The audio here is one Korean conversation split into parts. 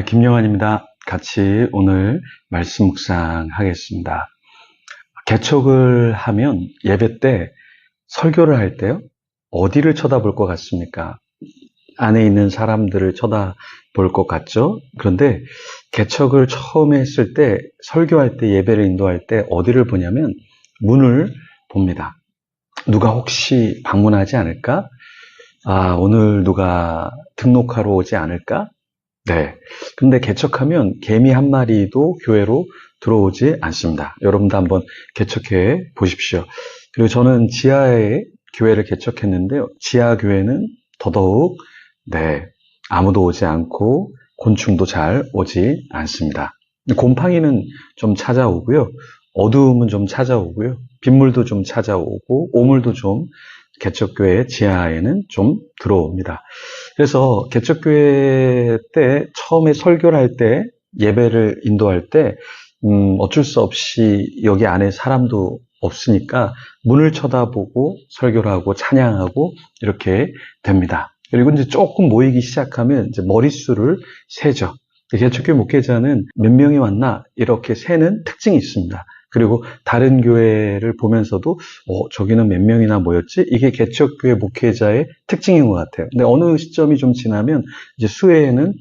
네, 김영환입니다. 같이 오늘 말씀 묵상하겠습니다. 개척을 하면 예배 때, 설교를 할 때요, 어디를 쳐다볼 것 같습니까? 안에 있는 사람들을 쳐다볼 것 같죠? 그런데 개척을 처음 했을 때, 설교할 때, 예배를 인도할 때 어디를 보냐면 문을 봅니다. 누가 혹시 방문하지 않을까? 오늘 누가 등록하러 오지 않을까? 네. 근데 개척하면 개미 한 마리도 교회로 들어오지 않습니다. 여러분도 한번 개척해 보십시오. 그리고 저는 지하에 교회를 개척했는데요. 지하 교회는 더더욱, 아무도 오지 않고 곤충도 잘 오지 않습니다. 곰팡이는 좀 찾아오고요. 어두움은 좀 찾아오고요. 빗물도 좀 찾아오고, 오물도 좀 개척교회 지하에는 좀 들어옵니다. 그래서 개척교회 때 처음에 설교를 할 때, 예배를 인도할 때 어쩔 수 없이 여기 안에 사람도 없으니까 문을 쳐다보고 설교를 하고 찬양하고 이렇게 됩니다. 그리고 이제 조금 모이기 시작하면 이제 머릿수를 세죠. 개척교회 목회자는 몇 명이 왔나 이렇게 세는 특징이 있습니다. 그리고 다른 교회를 보면서도 저기는 몇 명이나 모였지? 이게 개척교회 목회자의 특징인 것 같아요. 근데 어느 시점이 좀 지나면 이제 수혜에는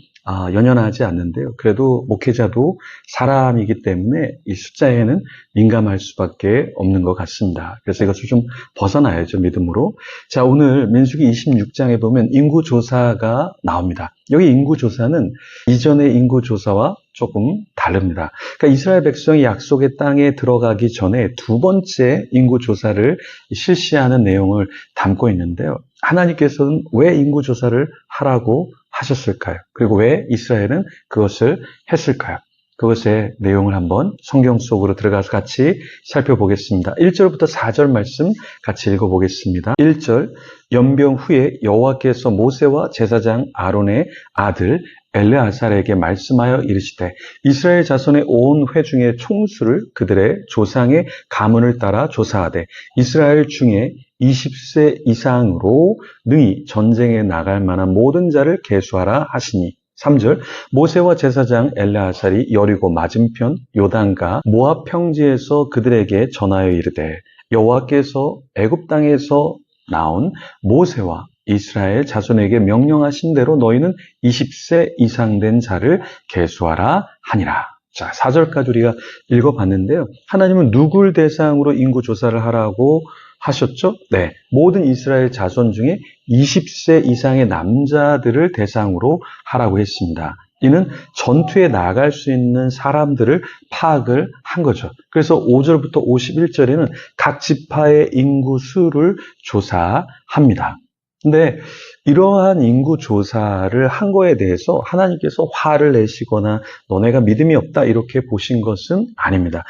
연연하지 않는데요. 그래도 목회자도 사람이기 때문에 이 숫자에는 민감할 수밖에 없는 것 같습니다. 그래서 이것을 좀 벗어나야죠, 믿음으로. 자, 오늘 민수기 26장에 보면 인구조사가 나옵니다. 여기 인구조사는 이전의 인구조사와 조금 다릅니다. 그러니까 이스라엘 백성이 약속의 땅에 들어가기 전에 두 번째 인구조사를 실시하는 내용을 담고 있는데요. 하나님께서는 왜 인구조사를 하라고 하셨을까요? 그리고 왜 이스라엘은 그것을 했을까요? 그것의 내용을 한번 성경 속으로 들어가서 같이 살펴보겠습니다. 1절부터 4절 말씀 같이 읽어보겠습니다. 1절, 연병 후에 여호와께서 모세와 제사장 아론의 아들 엘르아살에게 말씀하여 이르시되 이스라엘 자손의 온 회중의 총수를 그들의 조상의 가문을 따라 조사하되 이스라엘 중에 20세 이상으로 능히 전쟁에 나갈 만한 모든 자를 계수하라 하시니 3절 모세와 제사장 엘르아살이 여리고 맞은편 요단과 모압 평지에서 그들에게 전하여 이르되 여호와께서 애굽 땅에서 나온 모세와 이스라엘 자손에게 명령하신 대로 너희는 20세 이상 된 자를 계수하라 하니라. 자, 4절까지 우리가 읽어봤는데요. 하나님은 누굴 대상으로 인구조사를 하라고 하셨죠? 네, 모든 이스라엘 자손 중에 20세 이상의 남자들을 대상으로 하라고 했습니다. 이는 전투에 나갈 수 있는 사람들을 파악을 한 거죠. 그래서 5절부터 51절에는 각 지파의 인구 수를 조사합니다. 근데 이러한 인구 조사를 한 거에 대해서 하나님께서 화를 내시거나 너네가 믿음이 없다 이렇게 보신 것은 아닙니다.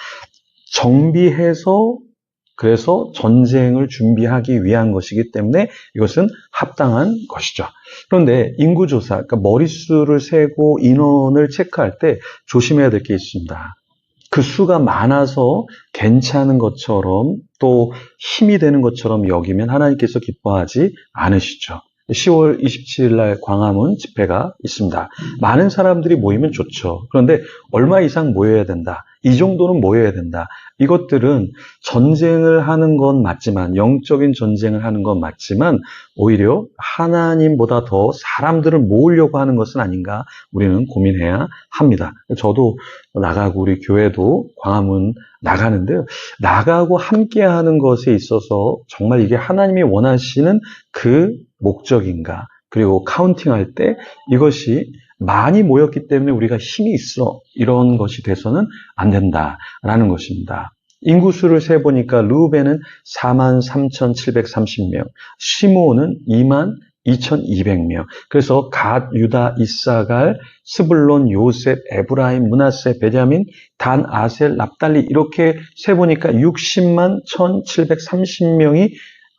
정비해서 그래서 전쟁을 준비하기 위한 것이기 때문에 이것은 합당한 것이죠. 그런데 인구조사, 그러니까 머릿수를 세고 인원을 체크할 때 조심해야 될 게 있습니다. 그 수가 많아서 괜찮은 것처럼 또 힘이 되는 것처럼 여기면 하나님께서 기뻐하지 않으시죠. 10월 27일 날 광화문 집회가 있습니다. 많은 사람들이 모이면 좋죠. 그런데 얼마 이상 모여야 된다. 이 정도는 모여야 된다. 이것들은 전쟁을 하는 건 맞지만, 영적인 전쟁을 하는 건 맞지만 오히려 하나님보다 더 사람들을 모으려고 하는 것은 아닌가 우리는 고민해야 합니다. 저도 나가고 우리 교회도 광화문 나가는데요. 나가고 함께하는 것에 있어서 정말 이게 하나님이 원하시는 그 목적인가? 그리고 카운팅할 때 이것이 많이 모였기 때문에 우리가 힘이 있어 이런 것이 돼서는 안 된다라는 것입니다. 인구수를 세보니까 르우벤은 43,730명, 시므온은 22,200명. 그래서 갓, 유다, 이사갈, 스불론, 요셉, 에브라임, 므낫세, 베냐민, 단, 아셀, 납달리 이렇게 세보니까 60만 1,730명이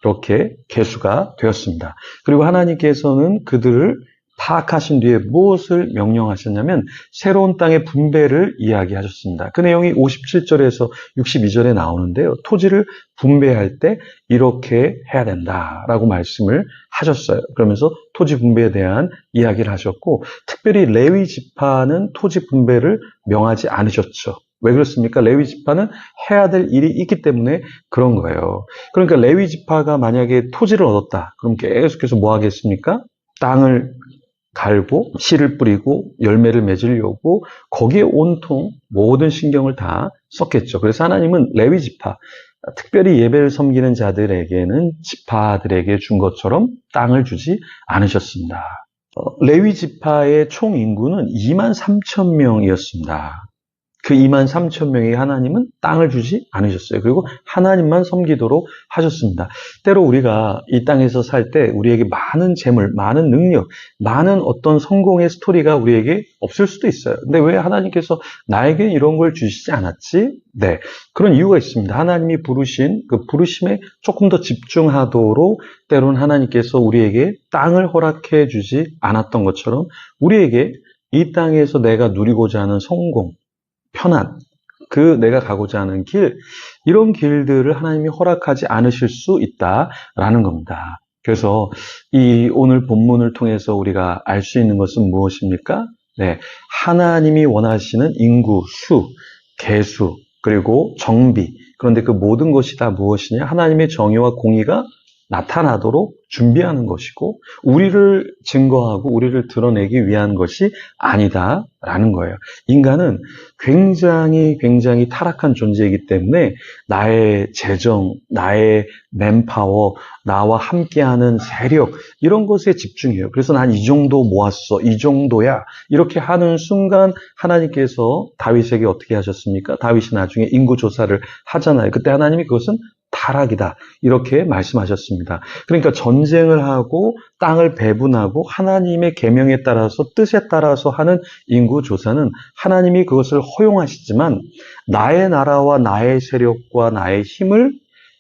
이렇게 계수가 되었습니다. 그리고 하나님께서는 그들을 파악하신 뒤에 무엇을 명령하셨냐면 새로운 땅의 분배를 이야기하셨습니다. 그 내용이 57절에서 62절에 나오는데요. 토지를 분배할 때 이렇게 해야 된다라고 말씀을 하셨어요. 그러면서 토지 분배에 대한 이야기를 하셨고, 특별히 레위 지파는 토지 분배를 명하지 않으셨죠. 왜 그렇습니까? 레위 지파는 해야 될 일이 있기 때문에 그런 거예요. 그러니까 레위 지파가 만약에 토지를 얻었다. 그럼 계속해서 뭐 하겠습니까? 땅을 갈고 씨를 뿌리고 열매를 맺으려고 거기에 온통 모든 신경을 다 썼겠죠. 그래서 하나님은 레위 지파, 특별히 예배를 섬기는 자들에게는 지파들에게 준 것처럼 땅을 주지 않으셨습니다. 레위 지파의 총 인구는 2만 3천 명이었습니다. 그 2만 3천 명의 하나님은 땅을 주지 않으셨어요. 그리고 하나님만 섬기도록 하셨습니다. 때로 우리가 이 땅에서 살 때 우리에게 많은 재물, 많은 능력, 많은 어떤 성공의 스토리가 우리에게 없을 수도 있어요. 근데 왜 하나님께서 나에게 이런 걸 주시지 않았지? 네, 그런 이유가 있습니다. 하나님이 부르신 그 부르심에 조금 더 집중하도록 때로는 하나님께서 우리에게 땅을 허락해 주지 않았던 것처럼 우리에게 이 땅에서 내가 누리고자 하는 성공, 편안, 내가 가고자 하는 길, 이런 길들을 하나님이 허락하지 않으실 수 있다라는 겁니다. 그래서 이 오늘 본문을 통해서 우리가 알 수 있는 것은 무엇입니까? 네, 하나님이 원하시는 인구, 수, 개수, 그리고 정비. 그런데 그 모든 것이 다 무엇이냐? 하나님의 정의와 공의가 나타나도록 준비하는 것이고 우리를 증거하고 우리를 드러내기 위한 것이 아니다라는 거예요. 인간은 굉장히 타락한 존재이기 때문에 나의 재정, 나의 맨파워, 나와 함께하는 세력 이런 것에 집중해요. 그래서 난 이 정도 모았어, 이 정도야 이렇게 하는 순간 하나님께서 다윗에게 어떻게 하셨습니까? 다윗이 나중에 인구조사를 하잖아요. 그때 하나님이 그것은 타락이다 이렇게 말씀하셨습니다. 그러니까 전쟁을 하고 땅을 배분하고 하나님의 계명에 따라서 뜻에 따라서 하는 인구조사는 하나님이 그것을 허용하시지만 나의 나라와 나의 세력과 나의 힘을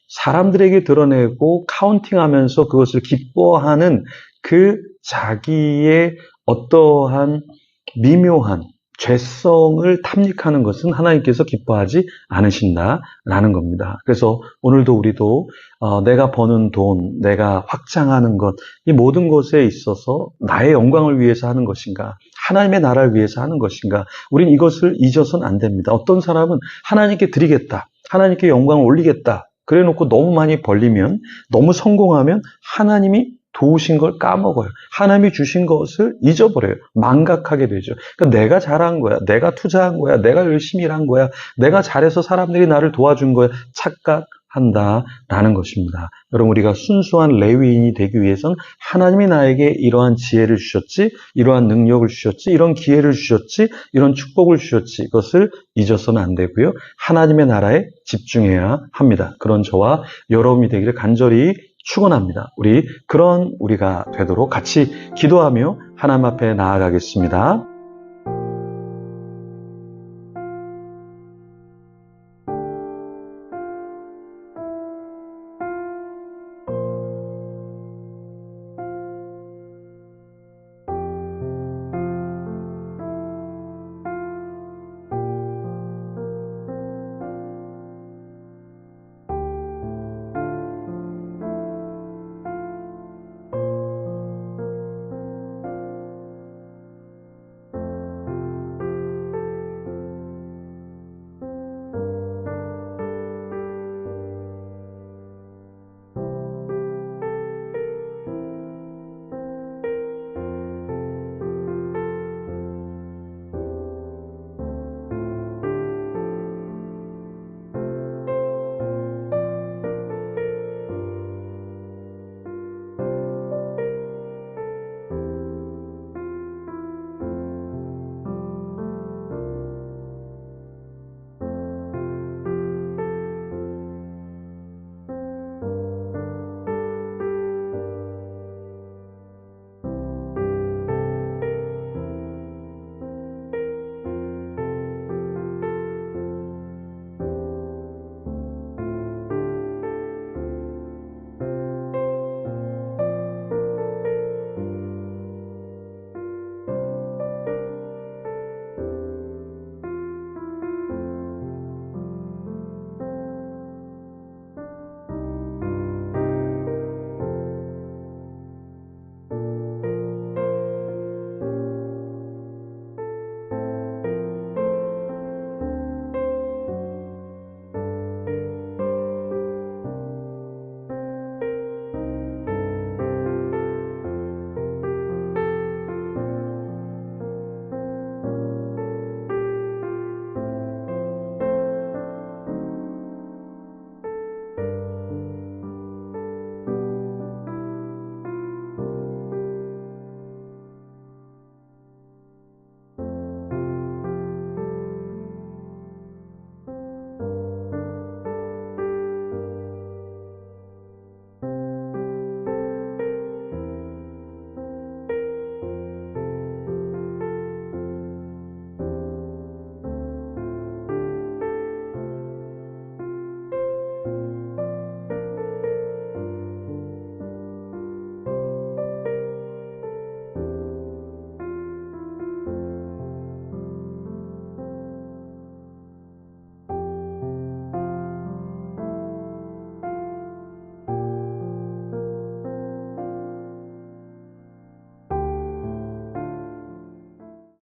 사람들에게 드러내고 카운팅하면서 그것을 기뻐하는 그 자기의 어떠한 미묘한 죄성을 탐닉하는 것은 하나님께서 기뻐하지 않으신다라는 겁니다. 그래서 오늘도 우리도 내가 버는 돈, 내가 확장하는 것, 이 모든 것에 있어서 나의 영광을 위해서 하는 것인가, 하나님의 나라를 위해서 하는 것인가, 우린 이것을 잊어서는 안 됩니다. 어떤 사람은 하나님께 드리겠다, 하나님께 영광을 올리겠다, 그래 놓고 너무 많이 벌리면, 너무 성공하면 하나님이 도우신 걸 까먹어요. 하나님이 주신 것을 잊어버려요. 망각하게 되죠. 그러니까 내가 잘한 거야. 내가 투자한 거야. 내가 열심히 일한 거야. 내가 잘해서 사람들이 나를 도와준 거야. 착각한다라는 것입니다. 여러분, 우리가 순수한 레위인이 되기 위해서는 하나님이 나에게 이러한 지혜를 주셨지, 이러한 능력을 주셨지, 이런 기회를 주셨지, 이런 축복을 주셨지, 이것을 잊어서는 안 되고요. 하나님의 나라에 집중해야 합니다. 그런 저와 여러분이 되기를 간절히 축원합니다. 우리가 되도록 같이 기도하며 하나님 앞에 나아가겠습니다.